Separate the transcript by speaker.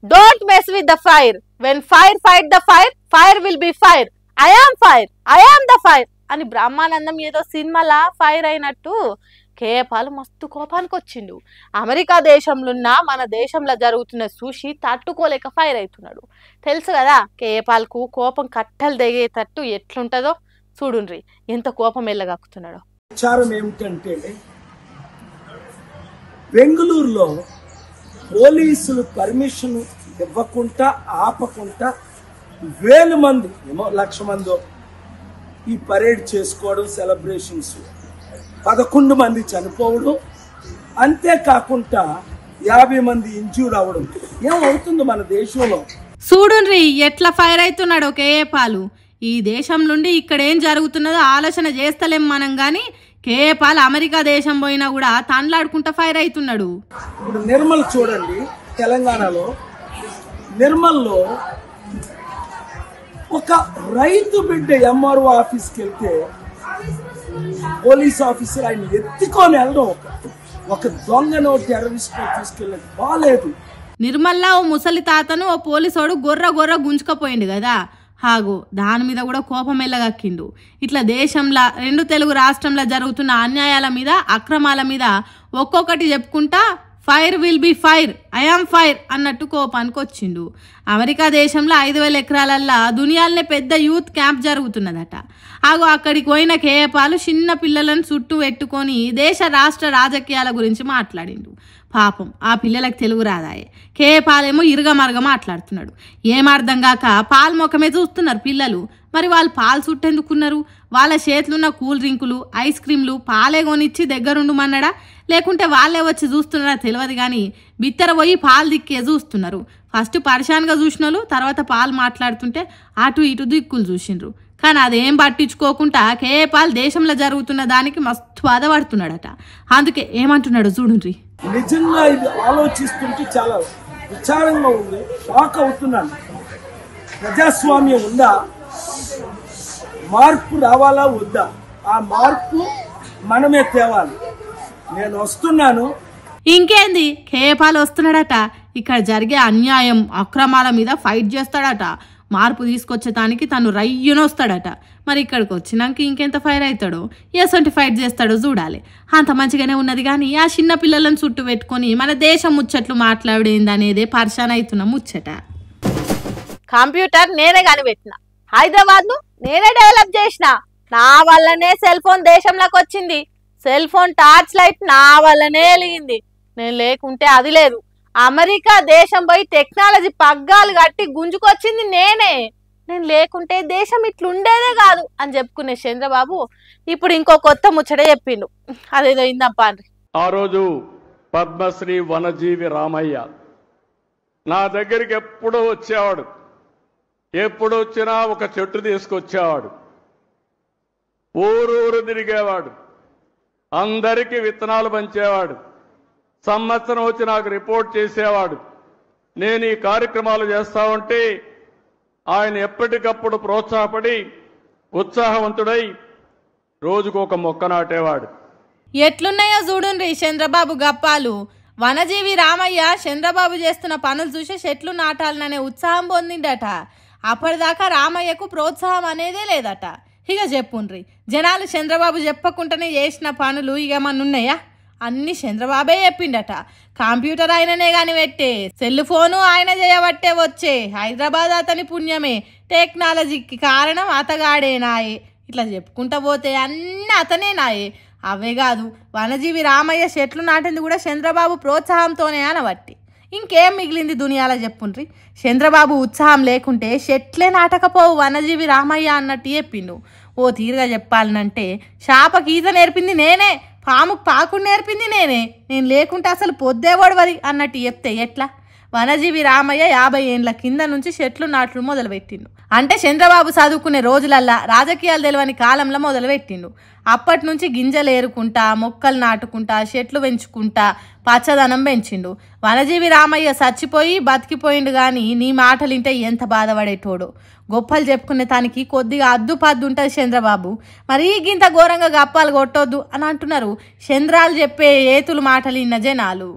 Speaker 1: Don't mess with the fire, when fire fight the fire, fire will be fire, I am fire, I am the fire అని బ్రహ్మానందం ఏదో సినిమాలా fire అయినట్టు కేపాల్ మస్తు కోపానికి వచ్చిండు. America దేశంలో ఉన్న మన దేశంలో జరుగుతున్న చూసి తట్టుకోలేక ఫైర్ అవుతున్నాడు. తెలుసు కదా కేపాల్కు కోపం కట్టలు దిగేటట్టు ఎట్లుంటుందో. చూడుండ్రి ఎంత కోపం ఎల్లగక్కుతున్నాడో.
Speaker 2: విచారం ఏమిటంటే బెంగళూరులో పోలీసులు పర్మిషన్ ఇవ్వకుండా ఆపకుండా 1000 మంది ఏమో 1,00,000 మందో ఈ పరేడ్ చేసుకోవడం, సెలబ్రేషన్స్, 11 మంది చనిపోవడం, అంతేకాకుండా 50 మంది ఇంజ్యూర్ అవ్వడం. ఏమవుతుంది మన దేశంలో?
Speaker 1: చూడుండ్రి ఎట్లా ఫైర్ అవుతున్నాడో కేపాల్. ఈ దేశం నుండి ఇక్కడ ఏం జరుగుతున్నదో ఆలోచన చేస్తలేం మనం గాని కేపాల్ అమెరికా దేశం పోయినా కూడా తండ్లాడుకుంటా ఫైర్ అవుతున్నాడు.
Speaker 2: ఇప్పుడు నిర్మల్ చూడండి, తెలంగాణలో నిర్మల్లో ఒక రైతు బిడ్డ ఎంఆర్ఓ ఆఫీస్కి వెళ్తే పోలీస్ ఆఫీసర్ ఆయన ఎత్తుకొని వెళ్ళడం, ఒక దొంగనో టెర్రరిస్ట్నో తీసుకెళ్ళడం బాలేదు.
Speaker 1: నిర్మల్లా ఓ ముసలి తాతను ఓ పోలీసోడు గొర్ర గుంజుకపోయిండు కదా, హాగు దాని మీద కూడా కోపం ఎల్లగక్కిండు. ఇట్లా దేశంలో 2 తెలుగు రాష్ట్రంలో జరుగుతున్న అన్యాయాల మీద, అక్రమాల మీద ఒక్కొక్కటి చెప్పుకుంటా fire will be fire, I am fire అన్నట్టు కోపానికి వచ్చిండు. అమెరికా దేశంలో 5,000 ఎకరాలల్లా దునియాలనే పెద్ద యూత్ క్యాంప్ జరుగుతున్నదట. ఆగో అక్కడికి పోయిన కేపాల్ చిన్న పిల్లలను చుట్టూ పెట్టుకొని దేశ రాష్ట్ర రాజకీయాల గురించి మాట్లాడిండు. పాపం ఆ పిల్లలకు తెలుగు రాదాయే. కేపాలేమో ఇరుగమరగ మాట్లాడుతున్నాడు. ఏం అర్థం కాక పాలు ముఖమే చూస్తున్నారు పిల్లలు. మరి వాళ్ళు పాలు చుట్టెందుకున్నారు? వాళ్ళ చేతులున్న కూల్ డ్రింకులు, ఐస్ క్రీంలు పాలే కొనిచ్చి దగ్గరుండుమన్నాడా, లేకుంటే వాళ్ళే వచ్చి చూస్తున్నారా తెలియదు కానీ బిత్తర పోయి పాలు దిక్కే చూస్తున్నారు. ఫస్ట్ పరిశాన్గా చూసిన వాళ్ళు తర్వాత పాలు మాట్లాడుతుంటే అటు ఇటు దిక్కులు చూసిండ్రు. కానీ అదేం పట్టించుకోకుండా కేపాల్ దేశంలో జరుగుతున్న దానికి మస్తు బాధపడుతున్నాడట. అందుకే ఏమంటున్నాడు చూడుండ్రి.
Speaker 2: నిజంగా ఇది ఆలోచిస్తుంటే చాలా విచారంగా ఉంది, షాక్ అవుతున్నాను. ప్రజాస్వామ్యం ఉందా? మార్పు రావాలా వద్దా? ఆ మార్పు మనమే తేవాలి. నేను వస్తున్నాను.
Speaker 1: ఇంకేంది కేపాల్ వస్తున్నాడట. ఇక్కడ జరిగే అన్యాయం అక్రమాల మీద ఫైట్ చేస్తాడట. మార్పు తీసుకొచ్చేదానికి తను రయ్యునొస్తాడట. మరి ఇక్కడికి వచ్చినాక ఇంకెంత ఫైర్ అవుతాడో, ఎసంటి ఫైట్ చేస్తాడో చూడాలి. అంత మంచిగానే ఉన్నది కానీ ఆ చిన్న పిల్లలను చుట్టూ పెట్టుకొని మన దేశం ముచ్చట్లు మాట్లాడేది అనేదే పరిశాన్ అవుతున్న ముచ్చట. కంప్యూటర్ నేనే కనిపెట్టిన, హైదరాబాద్ను నేనే డెవలప్ చేసిన, నా వల్లనే సెల్ ఫోన్ దేశంలోకి వచ్చింది, సెల్ ఫోన్ టార్చ్ లైట్ నా వల్లనే వెలిగింది, నేను లేకుంటే అది లేదు, అమెరికా దేశం పోయి టెక్నాలజీ పగ్గాలు కట్టి గుంజుకొచ్చింది నేనే, నేను లేకుంటే దేశం ఇట్లుండేదే కాదు అని చెప్పుకునే చంద్రబాబు ఇప్పుడు ఇంకో కొత్త ముచ్చట చెప్పిండు. అదేదో ఇందప్ప అండి.
Speaker 3: ఆ రోజు పద్మశ్రీ వనజీవి రామయ్య నా దగ్గరికి ఎప్పుడూ వచ్చేవాడు. ఎప్పుడు వచ్చినా ఒక చెట్టు తీసుకొచ్చేవాడు. ఊరూరు తిరిగేవాడు. అందరికీ విత్తనాలు పంచేవాడు. సంవత్సరం వచ్చి నాకు రిపోర్ట్ చేసేవాడు. నేను ఈ కార్యక్రమాలు చేస్తా ఉంటే ఆయన ఎప్పటికప్పుడు ప్రోత్సాహపడి ఉత్సాహవంతుడై రోజుకు ఒక మొక్క నాటేవాడు.
Speaker 1: ఎట్లున్నాయో చూడుండ్రి చంద్రబాబు గప్పాలు. వనజీవి రామయ్య చంద్రబాబు చేస్తున్న పనులు చూసి చెట్లు నాటాలనే ఉత్సాహం పొందిండట. అప్పటిదాకా రామయ్యకు ప్రోత్సాహం అనేదే లేదట. ఇక చెప్పుండ్రి, జనాలు చంద్రబాబు చెప్పకుండానే చేసిన పనులు ఇక ఏమన్నున్నాయా? అన్ని చంద్రబాబే చెప్పిండట. కంప్యూటర్ ఆయననే కాని పెట్టే, సెల్ ఫోను ఆయన చేయబట్టే వచ్చే, హైదరాబాద్ అతని పుణ్యమే, టెక్నాలజీకి కారణం అతగాడేనాయే, ఇట్లా చెప్పుకుంటా పోతే అన్నీ అతనే నాయే. అవే కాదు, వనజీవి రామయ్య చెట్లు నాటింది కూడా చంద్రబాబు ప్రోత్సాహంతోనే అనబట్టి. ఇంకేం మిగిలింది దునియాలో చెప్పుండ్రి. చంద్రబాబు ఉత్సాహం లేకుంటే చెట్లే నాటకపోవు వనజీవి రామయ్య అన్నట్టు చెప్పిండు. ఓ తీరుగా చెప్పాలనంటే చేపకి ఈత నేర్పింది నేనే, పాముకు పాకుడు నేర్పింది నేనే, నేను లేకుంటే అసలు పొద్దేవాడు వరి అన్నట్టు చెప్తే ఎట్లా? వనజీవి రామయ్య 50 ఏండ్ల కింద నుంచి చెట్లు నాట్లు మొదలుపెట్టిండు. అంటే చంద్రబాబు చదువుకునే రోజులల్లా రాజకీయాలు తెలియని కాలంలో మొదలుపెట్టిండు. అప్పటి నుంచి గింజలు ఏరుకుంటా, మొక్కలు నాటుకుంటా, చెట్లు పెంచుకుంటా పచ్చదనం పెంచిండు. వనజీవి రామయ్య చచ్చిపోయి బతికిపోయిండు కానీ నీ మాటలు వింటే ఎంత బాధపడేటోడు. గొప్పలు చెప్పుకునే దానికి కొద్దిగా అద్దుపద్దు ఉంటుంది చంద్రబాబు. మరీ గింత ఘోరంగా గప్పాలు కొట్టొద్దు అని అంటున్నారు చంద్రాలు చెప్పే ఏతులు మాటలు విన్న జనాలు.